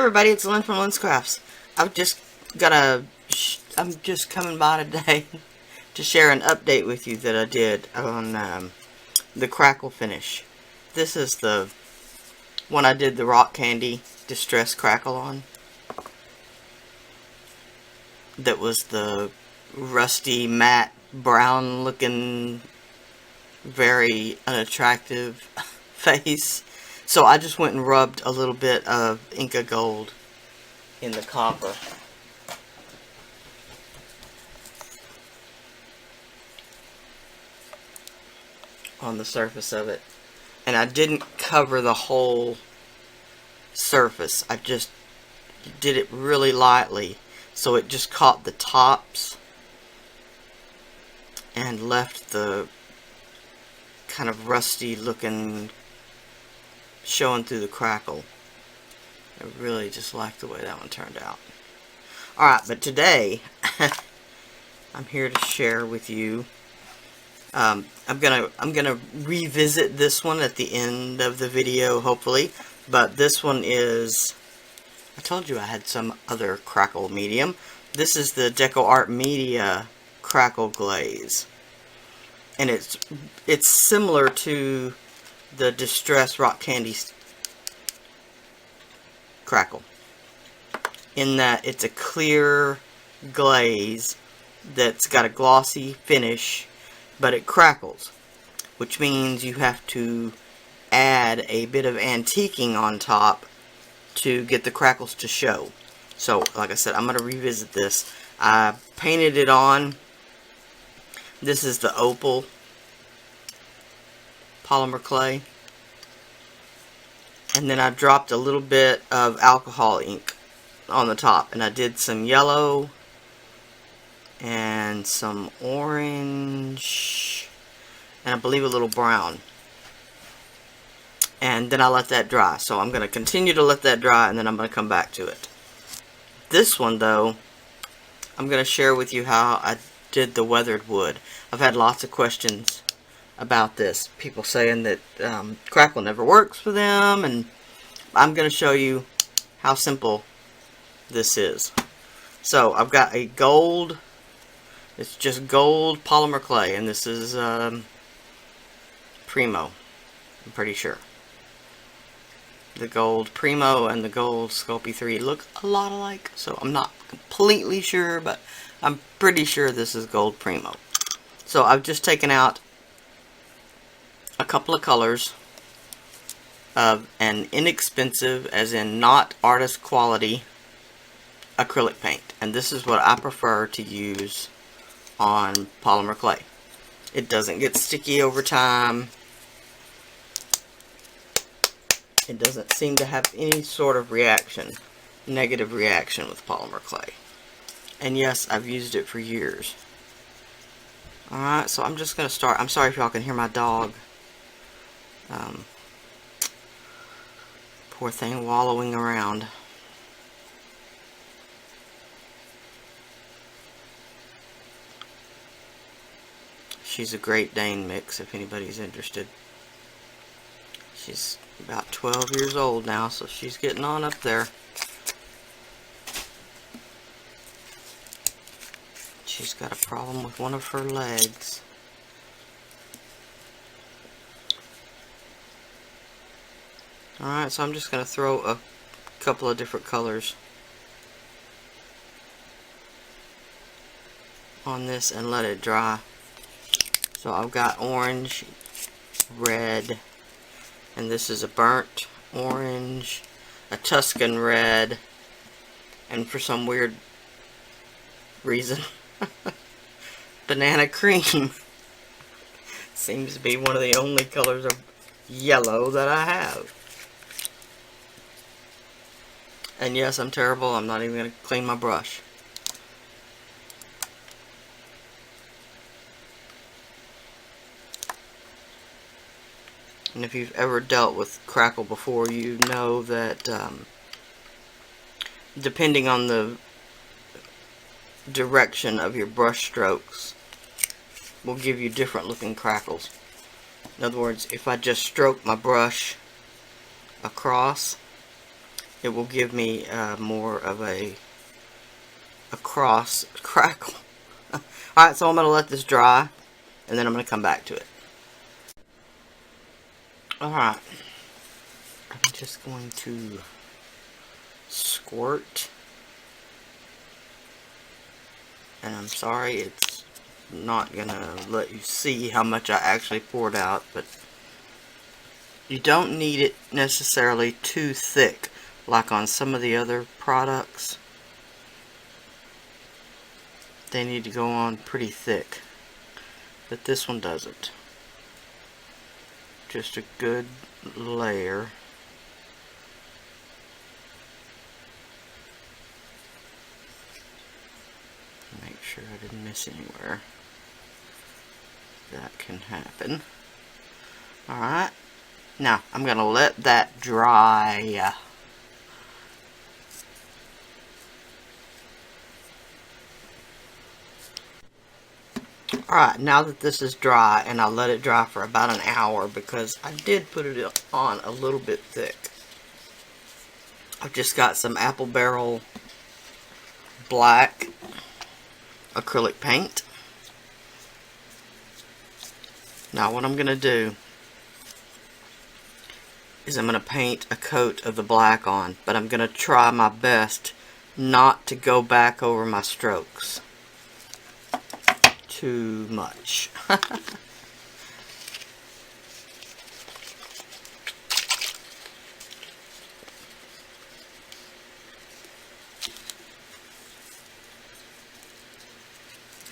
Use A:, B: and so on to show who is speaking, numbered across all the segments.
A: everybody, it's Lyn from Lyn's Crafts. I'm just coming by today to share an update with you that I did on the crackle finish. This is the one I did the rock candy distress crackle on. That was the rusty matte brown looking, very unattractive face. So I just went and rubbed a little bit of Inca Gold in the copper. On the surface of it. And I didn't cover the whole surface. I just did it really lightly. So it just caught the tops and left the kind of rusty looking showing through the crackle. I really just like the way that one turned out. Alright, but today I'm here to share with you. I'm gonna revisit this one at the end of the video, hopefully. But this one is, I told you I had some other crackle medium. This is the DecoArt Media Crackle Glaze, and it's similar to the Distress Rock Candy Crackle in that it's a clear glaze that's got a glossy finish, but it crackles, which means you have to add a bit of antiquing on top to get the crackles to show. So, like I said, I'm going to revisit this. I painted it on. This is the Opal polymer clay. And then I dropped a little bit of alcohol ink on the top. And I did some yellow and some orange and I believe a little brown. And then I let that dry. So I'm going to continue to let that dry and then I'm going to come back to it. This one though, I'm going to share with you how I did the weathered wood. I've had lots of questions about this. People saying that crackle never works for them, and I'm going to show you how simple this is. So I've got a gold, it's just gold polymer clay, and this is Primo, I'm pretty sure. The gold Primo and the gold Sculpey 3 look a lot alike, so I'm not completely sure, but I'm pretty sure this is gold Primo. So I've just taken out a couple of colors of an inexpensive, as in not artist quality, acrylic paint. And this is what I prefer to use on polymer clay. It doesn't get sticky over time. It doesn't seem to have any sort of reaction, negative reaction with polymer clay. And yes, I've used it for years. Alright, so I'm just going to start. I'm sorry if y'all can hear my dog. Poor thing wallowing around. She's a Great Dane mix if anybody's interested. She's about 12 years old now, so she's getting on up there. She's got a problem with one of her legs. Alright, so I'm just going to throw a couple of different colors on this and let it dry. So I've got orange, red, and this is a burnt orange, a Tuscan red, and for some weird reason, banana cream. Seems to be one of the only colors of yellow that I have. And yes, I'm terrible. I'm not even going to clean my brush. And if you've ever dealt with crackle before, you know that depending on the direction of your brush strokes will give you different looking crackles. In other words, if I just stroke my brush across, it will give me more of a cross crackle. Alright, so I'm going to let this dry, and then I'm going to come back to it. Alright, I'm just going to squirt, and I'm sorry it's not going to let you see how much I actually poured out, but you don't need it necessarily too thick like on some of the other products. They need to go on pretty thick, but this one doesn't. Just a good layer. Make sure I didn't miss anywhere. That can happen. Alright, now I'm going to let that dry. Alright, now that this is dry, and I let it dry for about an hour because I did put it on a little bit thick. I've just got some Apple Barrel black acrylic paint. Now what I'm going to do is I'm going to paint a coat of the black on, but I'm going to try my best not to go back over my strokes too much.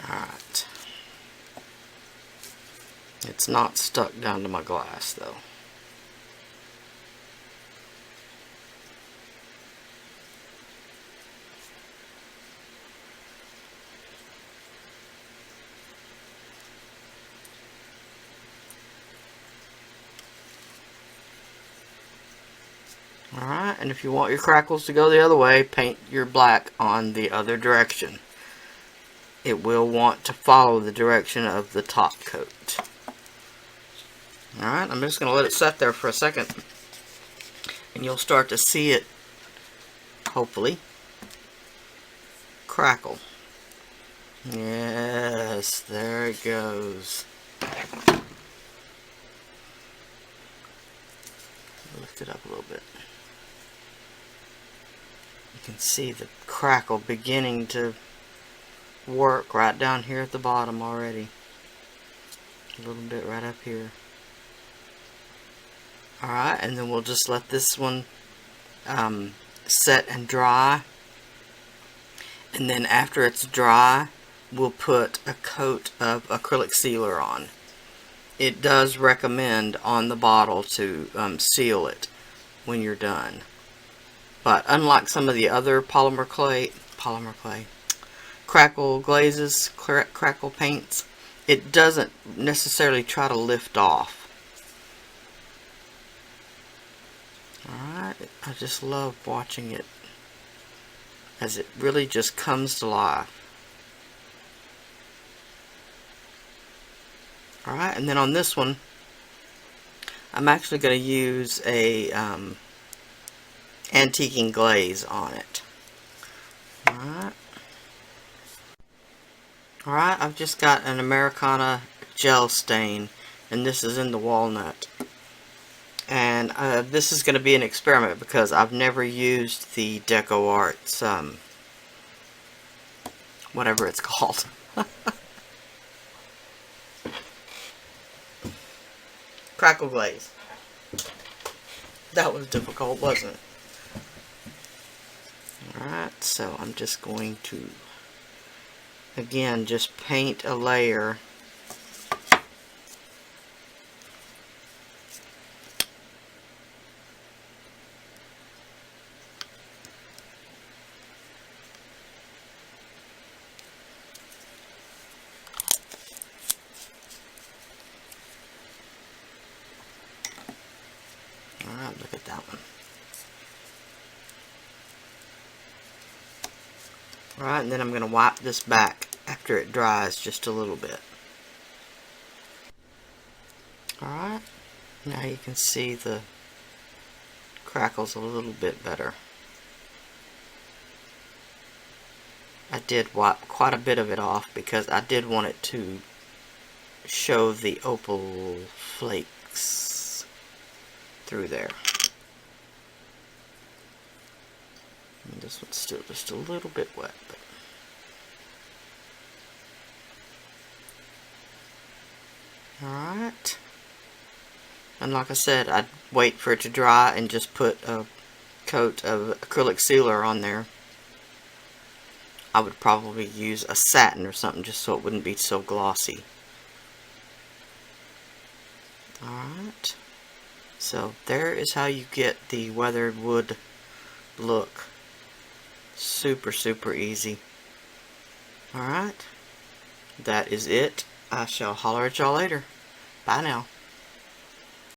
A: Alright. It's not stuck down to my glass though. Alright, and if you want your crackles to go the other way, paint your black on the other direction. It will want to follow the direction of the top coat. Alright, I'm just going to let it set there for a second. And you'll start to see it, hopefully, crackle. Yes, there it goes. Lift it up a little bit. You can see the crackle beginning to work right down here at the bottom already. A little bit right up here. Alright, and then we'll just let this one set and dry. And then after it's dry, we'll put a coat of acrylic sealer on. It does recommend on the bottle to seal it when you're done. But unlike some of the other polymer clay, crackle glazes, crackle paints, it doesn't necessarily try to lift off. Alright, I just love watching it as it really just comes to life. Alright, and then on this one, I'm actually going to use a antiquing glaze on it. Alright. Alright, I've just got an Americana gel stain, and this is in the walnut. And this is going to be an experiment because I've never used the DecoArt's, whatever it's called. Crackle glaze. That was difficult, wasn't it? Alright, so I'm just going to, again, just paint a layer. Alright, look at that one. Alright, and then I'm going to wipe this back after it dries just a little bit. Alright, now you can see the crackles a little bit better. I did wipe quite a bit of it off because I did want it to show the opal flakes through there. And this one's still just a little bit wet, but alright. And like I said, I'd wait for it to dry and just put a coat of acrylic sealer on there. I would probably use a satin or something just so it wouldn't be so glossy. Alright. So there is how you get the weathered wood look. Super, super easy. Alright. That is it. I shall holler at y'all later. Bye now.